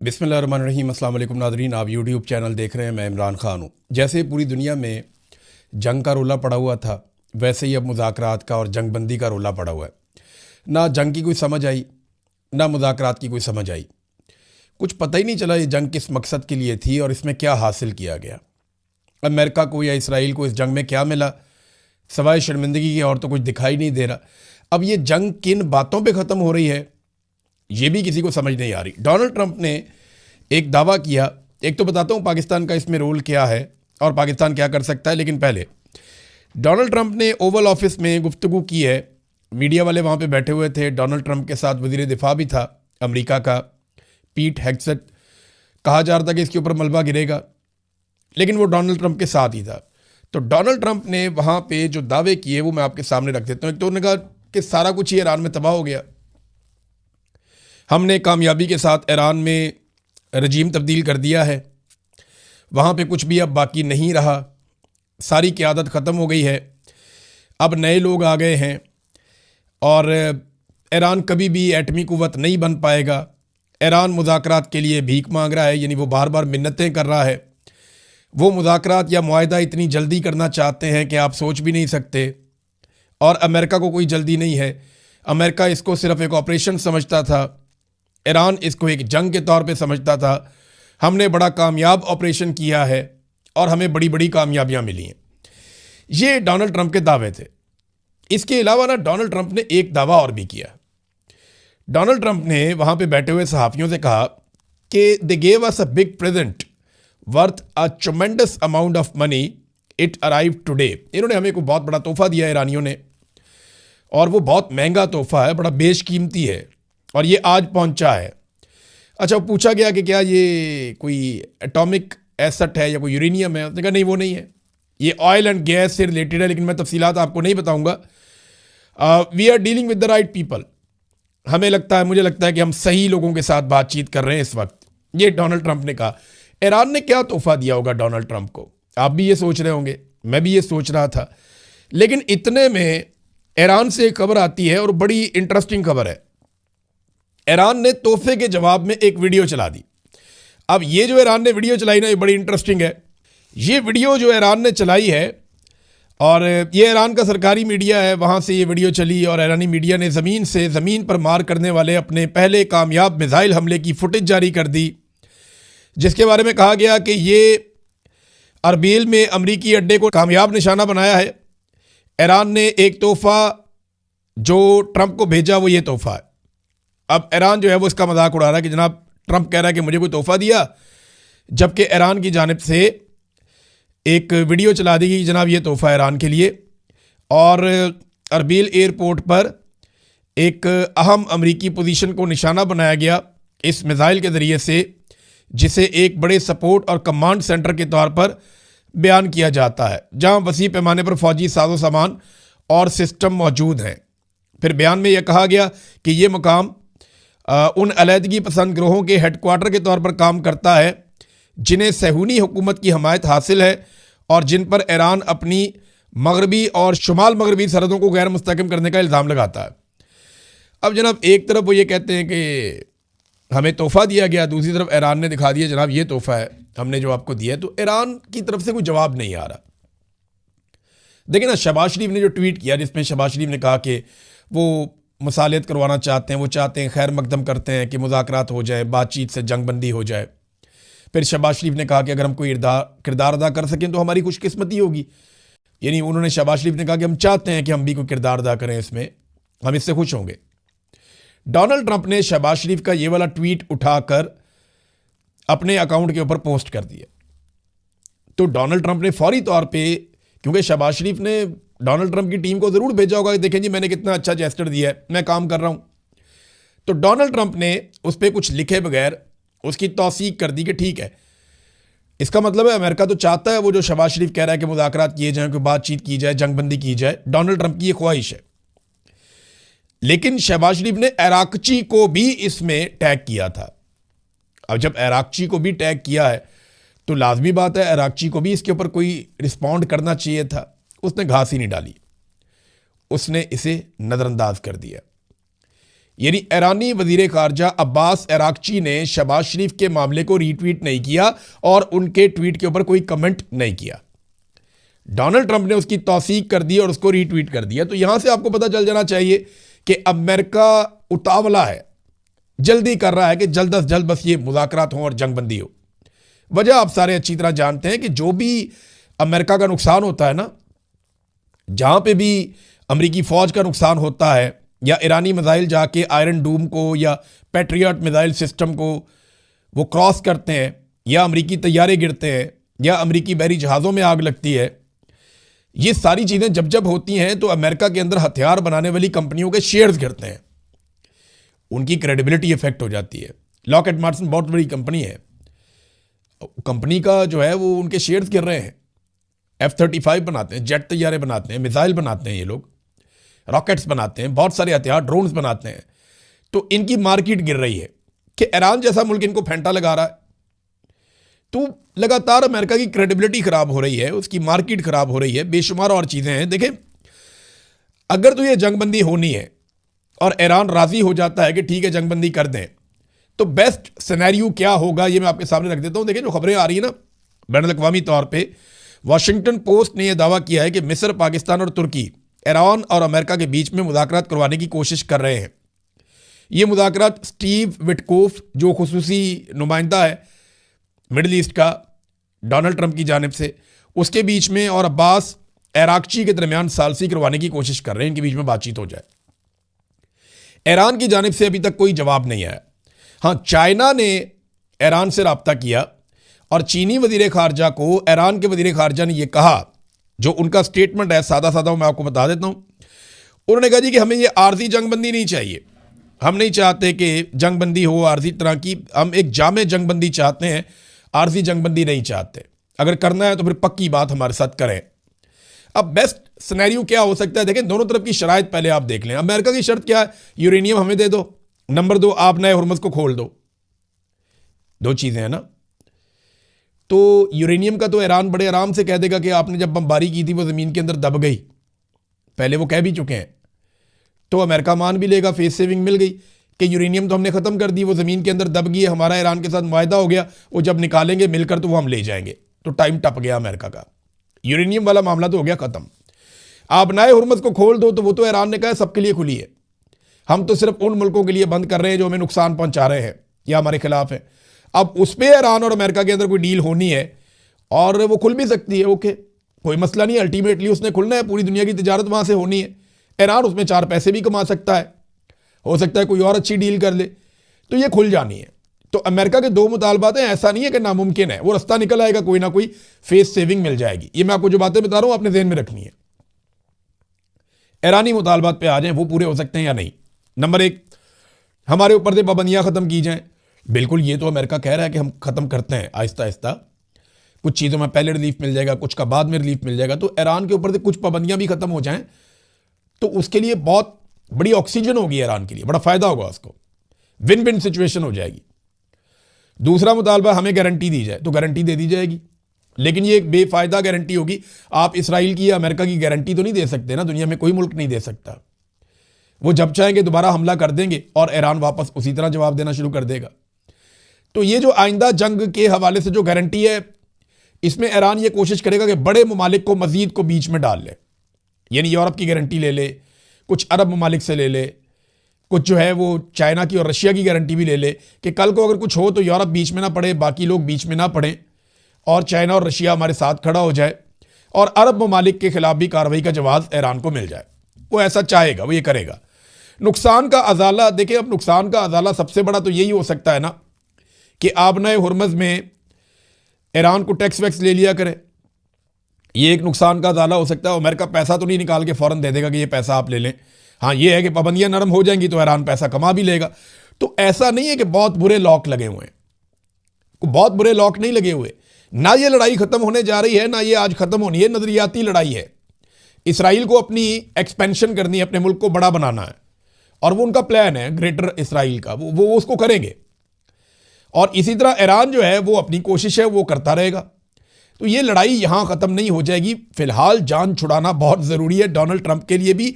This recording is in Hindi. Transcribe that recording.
बिस्मिल्लाहिर्रहमानिर्रहीम। अस्सलाम वालेकुम नाज़रीन, आप यूट्यूब चैनल देख रहे हैं। मैं इमरान ख़ान हूँ। जैसे पूरी दुनिया में जंग का रोला पड़ा हुआ था, वैसे ही अब मुज़ाकरात का और जंगबंदी का रोला पड़ा हुआ है। ना जंग की कोई समझ आई, ना मुज़ाकरात की कोई समझ आई। कुछ पता ही नहीं चला ये जंग किस मकसद के लिए थी और इसमें क्या हासिल किया गया। अमेरिका को या इसराइल को इस जंग में क्या मिला, सवाए शर्मिंदगी की और तो कुछ दिखाई नहीं दे रहा। अब ये जंग किन बातों पे ख़त्म हो रही है, ये भी किसी को समझ नहीं आ रही। डोनाल्ड ट्रंप ने एक दावा किया। एक तो बताता हूँ पाकिस्तान का इसमें रोल क्या है और पाकिस्तान क्या कर सकता है, लेकिन पहले डोनाल्ड ट्रंप ने ओवल ऑफिस में गुफ्तगू की है। मीडिया वाले वहाँ पे बैठे हुए थे। डोनाल्ड ट्रंप के साथ वज़ीर दिफा भी था अमेरिका का, पीट हेगसेट। कहा जा रहा था कि इसके ऊपर मलबा गिरेगा, लेकिन वो डोनाल्ड ट्रंप के साथ ही था। तो डोनाल्ड ट्रंप ने वहाँ पे जो दावे किए वो मैं आपके सामने रख देता हूँ। एक तो उन्होंने कहा कि सारा कुछ ही ईरान में तबाह हो गया, हमने कामयाबी के साथ ईरान में रजीम तब्दील कर दिया है, वहाँ पे कुछ भी अब बाकी नहीं रहा, सारी क़यादत ख़त्म हो गई है, अब नए लोग आ गए हैं और ईरान कभी भी एटमी कुव्वत नहीं बन पाएगा। ईरान मुज़ाकरात के लिए भीख मांग रहा है, यानी वो बार बार मिन्नतें कर रहा है। वो मुज़ाकरात या मुआहिदा इतनी जल्दी करना चाहते हैं कि आप सोच भी नहीं सकते। और अमेरिका को कोई जल्दी नहीं है। अमेरिका इसको सिर्फ एक ऑपरेशन समझता था, ईरान इसको एक जंग के तौर पे समझता था। हमने बड़ा कामयाब ऑपरेशन किया है और हमें बड़ी बड़ी कामयाबियां मिली हैं। ये डोनाल्ड ट्रंप के दावे थे। इसके अलावा ना डोनाल्ड ट्रंप ने एक दावा और भी किया। डोनाल्ड ट्रंप ने वहाँ पे बैठे हुए सहाफ़ियों से कहा कि they gave us a big present worth a tremendous amount of money, it arrive today. इन्होंने हमें को बहुत बड़ा तोहफ़ा दिया ईरानियों ने, और वो बहुत महंगा तोहफ़ा है, बड़ा बेशकीमती है, और ये आज पहुंचा है। अच्छा, पूछा गया कि क्या ये कोई एटॉमिक एसेट है या कोई यूरेनियम है। उसने कहा नहीं, वो नहीं है, ये ऑयल एंड गैस से रिलेटेड है, लेकिन मैं तफसीलात आपको नहीं बताऊंगा। We are dealing with the right people. हमें लगता है, मुझे लगता है कि हम सही लोगों के साथ बातचीत कर रहे हैं इस वक्त। ये डोनाल्ड ट्रंप ने कहा। ईरान ने क्या तोहफा दिया होगा डोनाल्ड ट्रंप को, आप भी ये सोच रहे होंगे, मैं भी ये सोच रहा था। लेकिन इतने में ईरान से एक खबर आती है और बड़ी इंटरेस्टिंग खबर है। ईरान ने तोहफे के जवाब में एक वीडियो चला दी। अब ये जो ईरान ने वीडियो चलाई ना, ये बड़ी इंटरेस्टिंग है। ये वीडियो जो ईरान ने चलाई है, और ये ईरान का सरकारी मीडिया है, वहाँ से ये वीडियो चली, और ईरानी मीडिया ने ज़मीन पर मार करने वाले अपने पहले कामयाब मिसाइल हमले की फुटेज जारी कर दी, जिसके बारे में कहा गया कि ये अरबील में अमरीकी अड्डे को कामयाब निशाना बनाया है। ईरान ने एक तोहफ़ा जो ट्रंप को भेजा, वो ये तोहफ़ा है। अब ईरान जो है वो इसका मजाक उड़ा रहा है कि जनाब ट्रंप कह रहा है कि मुझे कोई तोहफ़ा दिया, जबकि ईरान की जानिब से एक वीडियो चला दी गई, जनाब ये तोहफ़ा ईरान के लिए। और अरबील एयरपोर्ट पर एक अहम अमरीकी पोजीशन को निशाना बनाया गया इस मिसाइल के ज़रिए से, जिसे एक बड़े सपोर्ट और कमांड सेंटर के तौर पर बयान किया जाता है, जहां वसी पैमाने पर फौजी साजो सामान और सिस्टम मौजूद हैं। फिर बयान में यह कहा गया कि यह मकाम उन अलहदगी पसंद ग्रोहों के हेडक्वार्टर के तौर पर काम करता है जिन्हें सहूनी हुकूमत की हमायत हासिल है और जिन पर ईरान अपनी मगरबी और शुमाल मगरबी सरहदों को गैर मुस्तहकम करने का इल्ज़ाम लगाता है। अब जनाब एक तरफ वो ये कहते हैं कि हमें तोहफ़ा दिया गया, दूसरी तरफ ईरान ने दिखा दिया जनाब ये तोहफ़ा है हमने जो आपको दिया है। तो ईरान की तरफ से कोई जवाब नहीं आ रहा। देखिए ना, शहबाज शरीफ ने जो ट्वीट किया, जिसमें शहबाज शरीफ ने कहा कि वो मसालियत करवाना चाहते हैं, वो चाहते हैं, खैर मकदम करते हैं कि मुज़ाकरात हो जाए, बातचीत से जंगबंदी हो जाए। फिर शहबाज शरीफ ने कहा कि अगर हम कोई किरदार अदा कर सकें तो हमारी खुशकिस्मती होगी। यानी उन्होंने, शहबाज शरीफ ने कहा कि हम चाहते हैं कि हम भी कोई किरदार अदा करें इसमें, हम इससे खुश होंगे। डोनाल्ड ट्रंप ने शहबाज शरीफ का ये वाला ट्वीट उठाकर अपने अकाउंट के ऊपर पोस्ट कर दिया। तो डोनाल्ड ट्रंप ने फौरी तौर पे, क्योंकि शहबाज शरीफ ने डोनाल्ड ट्रंप की टीम को ज़रूर भेजा होगा कि देखें जी मैंने कितना अच्छा जेस्चर दिया है, मैं काम कर रहा हूँ। तो डोनाल्ड ट्रंप ने उस पर कुछ लिखे बगैर उसकी तौसीक कर दी कि ठीक है, इसका मतलब है अमेरिका तो चाहता है वो जो शहबाज शरीफ कह रहा है कि मुज़ाकरात किए जाएं, कोई बातचीत की जाए, जंगबंदी की जाए, डोनाल्ड ट्रंप की ये ख्वाहिश है। लेकिन शहबाज शरीफ ने इराक़ची को भी इसमें टैग किया था। अब जब इराक़ची को भी टैग किया है तो लाजमी बात है इराक़ची को भी इसके ऊपर कोई रिस्पॉन्ड करना चाहिए था। उसने घास ही नहीं डाली, उसने इसे नज़रअंदाज कर दिया। यानी ईरानी वजीर खारजा अब्बास अरागची ने शहबाज शरीफ के मामले को रीट्वीट नहीं किया और उनके ट्वीट के ऊपर कोई कमेंट नहीं किया। डोनाल्ड ट्रंप ने उसकी तौसीक कर दी और उसको रीट्वीट कर दिया। तो यहां से आपको पता चल जाना चाहिए कि अमेरिका उतावला है, जल्दी कर रहा है कि जल्द अज जल्द बस ये मुज़ाकरात हों और जंगबंदी हो। वजह आप सारे अच्छी तरह जानते हैं कि जो भी अमेरिका का नुकसान होता है ना, जहां पे भी अमेरिकी फौज का नुकसान होता है या ईरानी मिसाइल जाके आयरन डूम को या पैट्रियट मिसाइल सिस्टम को वो क्रॉस करते हैं, या अमेरिकी तैयारे गिरते हैं, या अमेरिकी बहरी जहाज़ों में आग लगती है, ये सारी चीज़ें जब जब होती हैं तो अमेरिका के अंदर हथियार बनाने वाली कंपनियों के शेयर्स गिरते हैं, उनकी क्रेडिबिलिटी इफेक्ट हो जाती है। लॉकहीड मार्टिन बहुत बड़ी कंपनी है, कंपनी का जो है वो उनके शेयर्स गिर रहे हैं। F-35 बनाते हैं, जेट तैयारे बनाते हैं, मिसाइल बनाते हैं, ये लोग रॉकेट्स बनाते हैं, बहुत सारे हथियार ड्रोन्स बनाते हैं। तो इनकी मार्केट गिर रही है कि ईरान जैसा मुल्क इनको फेंटा लगा रहा है। तो लगातार अमेरिका की क्रेडिबिलिटी खराब हो रही है, उसकी मार्केट खराब हो रही है, बेशुमार और चीज़ें हैं। देखें, अगर तो ये जंगबंदी होनी है और ईरान राजी हो जाता है कि ठीक है जंगबंदी कर दें, तो बेस्ट सिनेरियो क्या होगा ये मैं आपके सामने रख देता हूं। देखिए, जो खबरें आ रही है ना बैनुल-अक़वामी तौर पे, वाशिंगटन पोस्ट ने यह दावा किया है कि मिस्र, पाकिस्तान और तुर्की ईरान और अमेरिका के बीच में मुज़ाकरात करवाने की कोशिश कर रहे हैं। ये मुज़ाकरात स्टीव विटकोफ, जो खुसूसी नुमाइंदा है मिडल ईस्ट का डोनाल्ड ट्रंप की जानिब से, उसके बीच में और अब्बास अरागची के दरमियान सालसी करवाने की कोशिश कर रहे हैं, इनके बीच में बातचीत हो जाए। ईरान की जानिब से अभी तक कोई जवाब नहीं आया। हाँ, चाइना ने ईरान से रब्ता किया और चीनी वजीर खारजा को ईरान के वजीर खारजा ने यह कहा, जो उनका स्टेटमेंट है सादा सादा मैं आपको बता देता हूं। उन्होंने कहा जी कि हमें यह आर्जी जंगबंदी नहीं चाहिए, हम नहीं चाहते कि जंगबंदी हो आर्जी तरह की, हम एक जामे जंगबंदी चाहते हैं, आर्जी जंगबंदी नहीं चाहते। अगर करना है तो फिर पक्की बात हमारे साथ करें। अब बेस्ट सिनेरियो क्या हो सकता है? देखें, दोनों तरफ की शराइत पहले आप देख लें। अमेरिका की शर्त क्या है? यूरेनियम हमें दे दो, नंबर 2 आप नए हुर्मुज़ को खोल दो। दो चीजें हैं ना। तो यूरेनियम का तो ईरान बड़े आराम से कह देगा कि आपने जब बमबारी की थी वो ज़मीन के अंदर दब गई, पहले वो कह भी चुके हैं। तो अमेरिका मान भी लेगा, फेस सेविंग मिल गई कि यूरेनियम तो हमने ख़त्म कर दी, वो ज़मीन के अंदर दब गई है, हमारा ईरान के साथ मुआहदा हो गया, वो जब निकालेंगे मिलकर तो वो हम ले जाएंगे। तो टाइम टप गया अमेरिका का, यूरेनियम वाला मामला तो हो गया ख़त्म। आप नए हुर्मुज़ को खोल दो तो वो तो ईरान ने कहा सबके लिए खुली है, हम तो सिर्फ उन मुल्कों के लिए बंद कर रहे हैं जो हमें नुकसान पहुंचा रहे हैं या हमारे खिलाफ है। अब उस पर ईरान और अमेरिका के अंदर कोई डील होनी है और वो खुल भी सकती है, ओके, कोई मसला नहीं। अल्टीमेटली उसने खुलना है, पूरी दुनिया की तिजारत वहां से होनी है। ईरान उसमें 4 पैसे भी कमा सकता है, हो सकता है कोई और अच्छी डील कर ले, तो ये खुल जानी है। तो अमेरिका के 2 मुतालबात हैं, ऐसा नहीं है कि नामुमकिन है, वो रास्ता निकल आएगा, कोई ना कोई फेस सेविंग मिल जाएगी। ये मैं आपको जो बातें बता रहा हूं अपने ज़हन में रखनी है। ईरानी मुतालबात पे आ जाएं, वो पूरे हो सकते हैं या नहीं। नंबर 1, हमारे ऊपर से पाबंदियां खत्म की जाएं। बिल्कुल, ये तो अमेरिका कह रहा है कि हम खत्म करते हैं आहिस्ता आहिस्ता, कुछ चीज़ों में पहले रिलीफ मिल जाएगा, कुछ का बाद में रिलीफ मिल जाएगा। तो ईरान के ऊपर से कुछ पाबंदियां भी खत्म हो जाएं तो उसके लिए बहुत बड़ी ऑक्सीजन होगी ईरान के लिए, बड़ा फायदा होगा उसको, विन विन सिचुएशन हो जाएगी। दूसरा मुतालबा, हमें गारंटी दी जाए, तो गारंटी दे दी जाएगी, लेकिन ये एक बेफायदा गारंटी होगी। आप इसराइल की या अमेरिका की गारंटी तो नहीं दे सकते ना, दुनिया में कोई मुल्क नहीं दे सकता। वो जब चाहेंगे दोबारा हमला कर देंगे और ईरान वापस उसी तरह जवाब देना शुरू कर देगा। तो ये जो आइंदा जंग के हवाले से जो गारंटी है, इसमें ईरान ये कोशिश करेगा कि बड़े ममालिक को मजीद को बीच में डाल ले, यानी यूरोप की गारंटी ले ले, कुछ अरब ममालिक से ले ले, कुछ जो है वो चाइना की और रशिया की गारंटी भी ले ले कि कल को अगर कुछ हो तो यूरोप बीच में ना पड़े, बाकी लोग बीच में ना पड़े और चाइना और रशिया हमारे साथ खड़ा हो जाए और अरब ममालिक के खिलाफ भी कार्रवाई का जवाब ईरान को मिल जाए। वो ऐसा चाहेगा, वो ये करेगा। नुकसान का अजाला, देखिए, अब नुकसान का अजाला सबसे बड़ा तो यही हो सकता है ना कि आप नए हुर्मुज़ में ईरान को टैक्स वैक्स ले लिया करे, ये एक नुकसान का अजाला हो सकता है। अमेरिका पैसा तो नहीं निकाल के फौरन दे देगा कि ये पैसा आप ले लें। हाँ, ये है कि पाबंदियां नरम हो जाएंगी तो ईरान पैसा कमा भी लेगा। तो ऐसा नहीं है कि बहुत बुरे लॉक लगे हुए हैं, बहुत बुरे लॉक नहीं लगे हुए। ना ये लड़ाई खत्म होने जा रही है, ना ये आज खत्म होनी है, नजरियाती लड़ाई है। इसराइल को अपनी एक्सपेंशन करनी है, अपने मुल्क को बड़ा बनाना है और वो उनका प्लान है ग्रेटर इसराइल का, वो उसको करेंगे। और इसी तरह ईरान जो है वो अपनी कोशिश है वो करता रहेगा। तो ये लड़ाई यहां खत्म नहीं हो जाएगी। फिलहाल जान छुड़ाना बहुत जरूरी है डोनाल्ड ट्रंप के लिए भी।